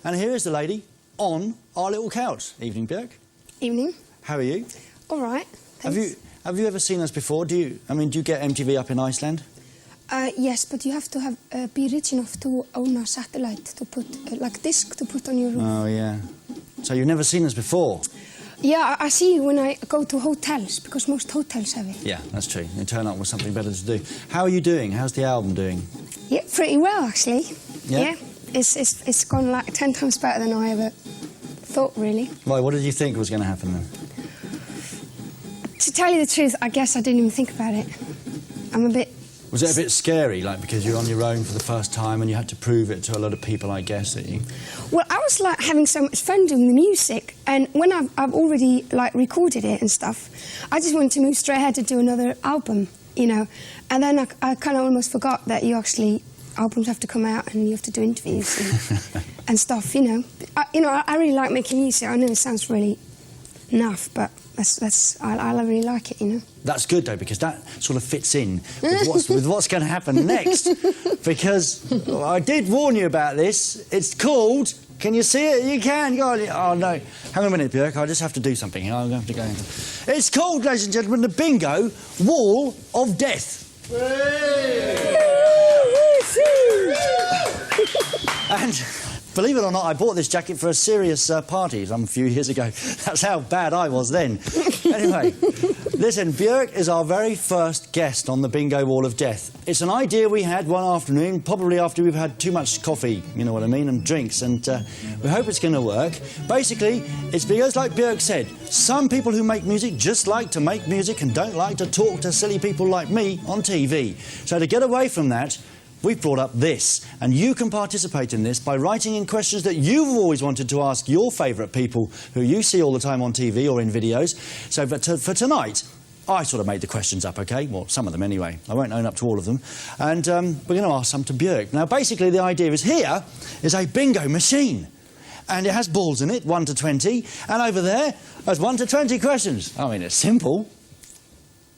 And here is the lady on our little couch. Evening, Björk. Evening. How are you? All right. Thanks. Have you ever seen us before? Do you get MTV up in Iceland? Yes, but you have to be rich enough to own a satellite to put, like disc to put on your roof. Oh, yeah. So you've never seen us before? Yeah, I see you when I go to hotels, because most hotels have it. Yeah, that's true. You turn up with something better to do. How are you doing? How's the album doing? Yeah, pretty well, actually. Yeah? It's gone like 10 times better than I ever thought, really. Why, what did you think was going to happen then? To tell you the truth, I guess I didn't even think about it. I'm a bit... Was it a bit scary, like, because you're on your own for the first time and you had to prove it to a lot of people, I guess, that you... Well, I was, like, having so much fun doing the music, and when I've already, like, recorded it and stuff, I just wanted to move straight ahead to do another album, you know, and then I kind of almost forgot that albums have to come out and you have to do interviews and stuff, you know. I really like making music. I know it sounds really naff, but I really like it, you know. That's good, though, because that sort of fits in with what's going to happen next. Because I did warn you about this. It's called... Can you see it? You can. Go on. Oh, no. Hang on a minute, Björk. I just have to do something here. I'm going to have to go. It's called, ladies and gentlemen, the Bingo Wall of Death. And... believe it or not, I bought this jacket for a serious party a few years ago. That's how bad I was then. Anyway, listen, Björk is our very first guest on the Bingo Wall of Death. It's an idea we had one afternoon, probably after we've had too much coffee, you know what I mean, and drinks, and we hope it's going to work. Basically, it's because, like Björk said, some people who make music just like to make music and don't like to talk to silly people like me on TV. So to get away from that, we've brought up this, and you can participate in this by writing in questions that you've always wanted to ask your favourite people who you see all the time on TV or in videos. So for tonight, I sort of made the questions up, OK? Well, some of them anyway. I won't own up to all of them. And we're going to ask some to Björk. Now, basically, the idea is here is a bingo machine. And it has balls in it, 1 to 20. And over there, there's 1 to 20 questions. I mean, it's simple.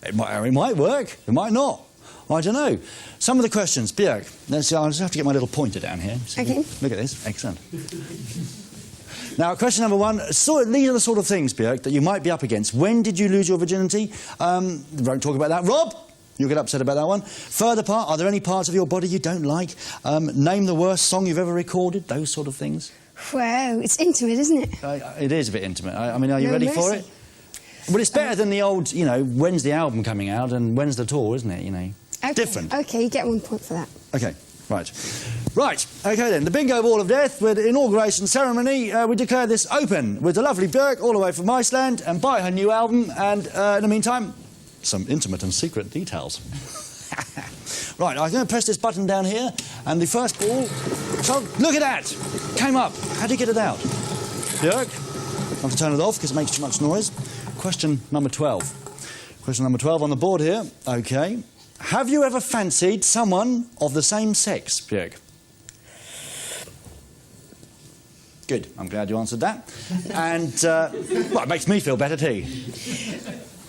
It might work. It might not. I don't know. Some of the questions, Björk. I'll just have to get my little pointer down here. OK. Look at this. Excellent. Now, question number 1. These are the sort of things, Björk, that you might be up against. When did you lose your virginity? Won't talk about that. Rob, you'll get upset about that one. Further part, are there any parts of your body you don't like? Name the worst song you've ever recorded. Those sort of things. Wow, it's intimate, isn't it? It is a bit intimate. I mean, are you ready for it? Well, it's better than the old, you know, when's the album coming out and when's the tour, isn't it, you know? Okay. Different. OK, you get 1 point for that. OK, right. Right, OK then, the Bingo Wall of Death, with inauguration ceremony, we declare this open with the lovely Björk, all the way from Iceland, and buy her new album, and in the meantime, some intimate and secret details. Right, I'm going to press this button down here, and the first ball... So, look at that! Came up. How do you get it out? Björk, I have to turn it off because it makes too much noise. Question number 12. Question number 12 on the board here. OK. Have you ever fancied someone of the same sex, Björk? Good. I'm glad you answered that. And, well, it makes me feel better too.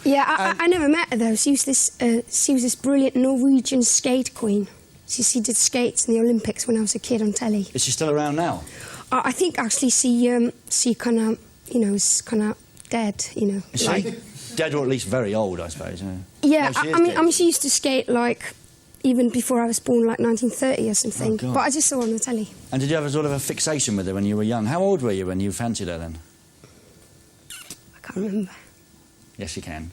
Yeah, I never met her, though. She was this brilliant Norwegian skate queen. She did skates in the Olympics when I was a kid on telly. Is she still around now? I think, actually, she kind of, you know, is kind of dead, you know. Is she? Dead, or at least very old, I suppose. Yeah, no, I mean, she used to skate, like, even before I was born, like 1930 or something. Oh, but I just saw her on the telly. And did you have a sort of a fixation with her when you were young? How old were you when you fancied her then? I can't remember. Yes, you can.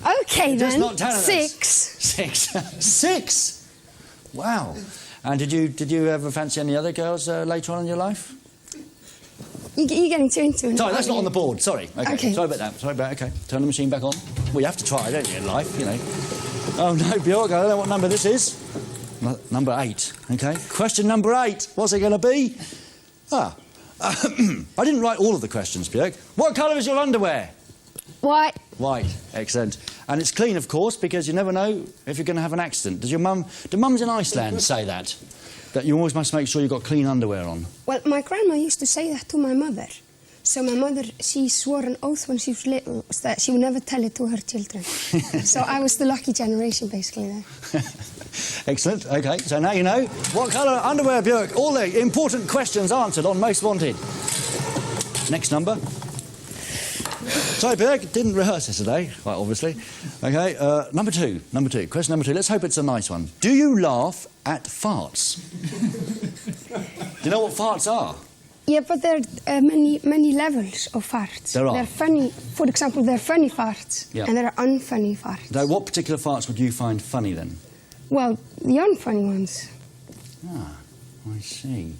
OK, then. Just not tell us. 6. 6. 6? Wow. And did you ever fancy any other girls later on in your life? You're getting too into it. Sorry, that's not on the board. Sorry. Okay. Sorry about that. Sorry about OK. Turn the machine back on. Well, you have to try, don't you, in life, you know. Oh, no, Björk, I don't know what number this is. Number 8. OK. Question number 8. What's it going to be? I didn't write all of the questions, Björk. What colour is your underwear? White. White. Excellent. And it's clean, of course, because you never know if you're going to have an accident. Do mums in Iceland say that? That you always must make sure you've got clean underwear on? Well, my grandma used to say that to my mother. So my mother, she swore an oath when she was little that she would never tell it to her children. So I was the lucky generation, basically, there. Excellent. OK, so now you know. What colour underwear, Björk? All the important questions answered on Most Wanted. Next number. Sorry, Björk, didn't rehearse this today, quite obviously. OK, number two. Question number two. Let's hope it's a nice one. Do you laugh at farts? Do you know what farts are? Yeah, but there are many levels of farts. There are. They're funny. For example, there are funny farts, and there are unfunny farts. So what particular farts would you find funny, then? Well, the unfunny ones. Ah, I see.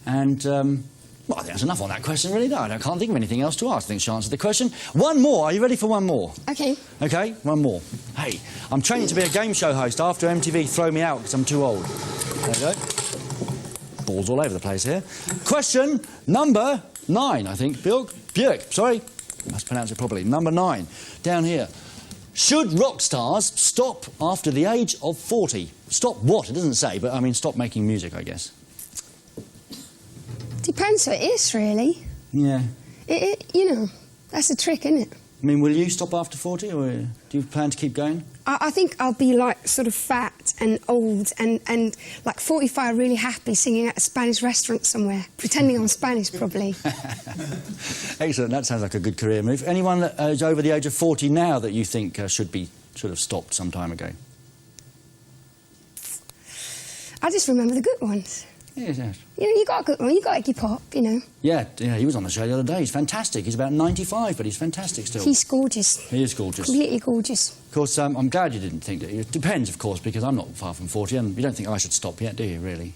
And, well, I think that's enough on that question, really. No, I can't think of anything else to ask. I think she answered the question. One more. Are you ready for one more? OK. OK, one more. Hey, I'm training to be a game show host after MTV throw me out because I'm too old. There you go. Balls all over the place here. Question number 9, I think. Björk, sorry. Must pronounce it properly. Number 9, down here. Should rock stars stop after the age of 40? Stop what? It doesn't say, but I mean stop making music, I guess. Depends who it is, really. Yeah. You know, that's a trick, isn't it? I mean, will you stop after 40, or do you plan to keep going? I think I'll be, like, sort of fat and old and like, 45, really happy singing at a Spanish restaurant somewhere, pretending I'm Spanish, probably. Excellent. That sounds like a good career move. Anyone that is over the age of 40 now that you think should be sort of stopped some time ago? I just remember the good ones. Yes, yes. You know, you got a good one. You got Iggy Pop, you know. Yeah, he was on the show the other day. He's fantastic. He's about 95, but he's fantastic still. He's gorgeous. He is gorgeous. Completely gorgeous. Of course, I'm glad you didn't think that. It depends, of course, because I'm not far from 40, and you don't think I should stop yet, do you, really?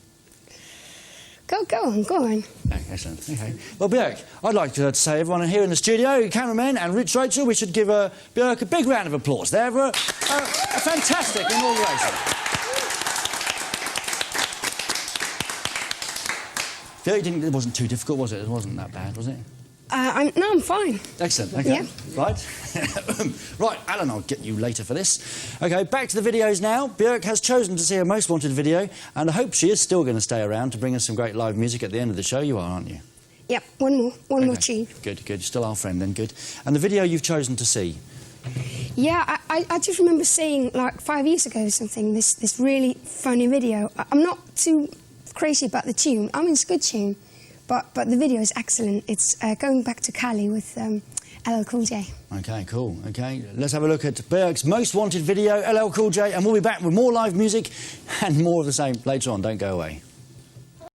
Go on. Oh, excellent. OK. Well, Björk, I'd like to say everyone here in the studio, cameramen and Rachel, we should give Björk a big round of applause there for a fantastic inauguration. It wasn't too difficult, was it? It wasn't that bad, was it? No, I'm fine. Excellent, OK. Yeah. Right. Right, Alan, I'll get you later for this. OK, back to the videos now. Björk has chosen to see her Most Wanted video, and I hope she is still going to stay around to bring us some great live music at the end of the show. You are, aren't you? Yep, one more tune. Good. You're still our friend then, good. And the video you've chosen to see? Yeah, I just remember seeing, like, 5 years ago or something, this really funny video. I'm not too crazy about the tune. I mean, it's a good tune, but the video is excellent. It's Going Back to Cali with LL Cool J. OK, cool. OK, let's have a look at Björk's Most Wanted video, LL Cool J, and we'll be back with more live music and more of the same later on. Don't go away.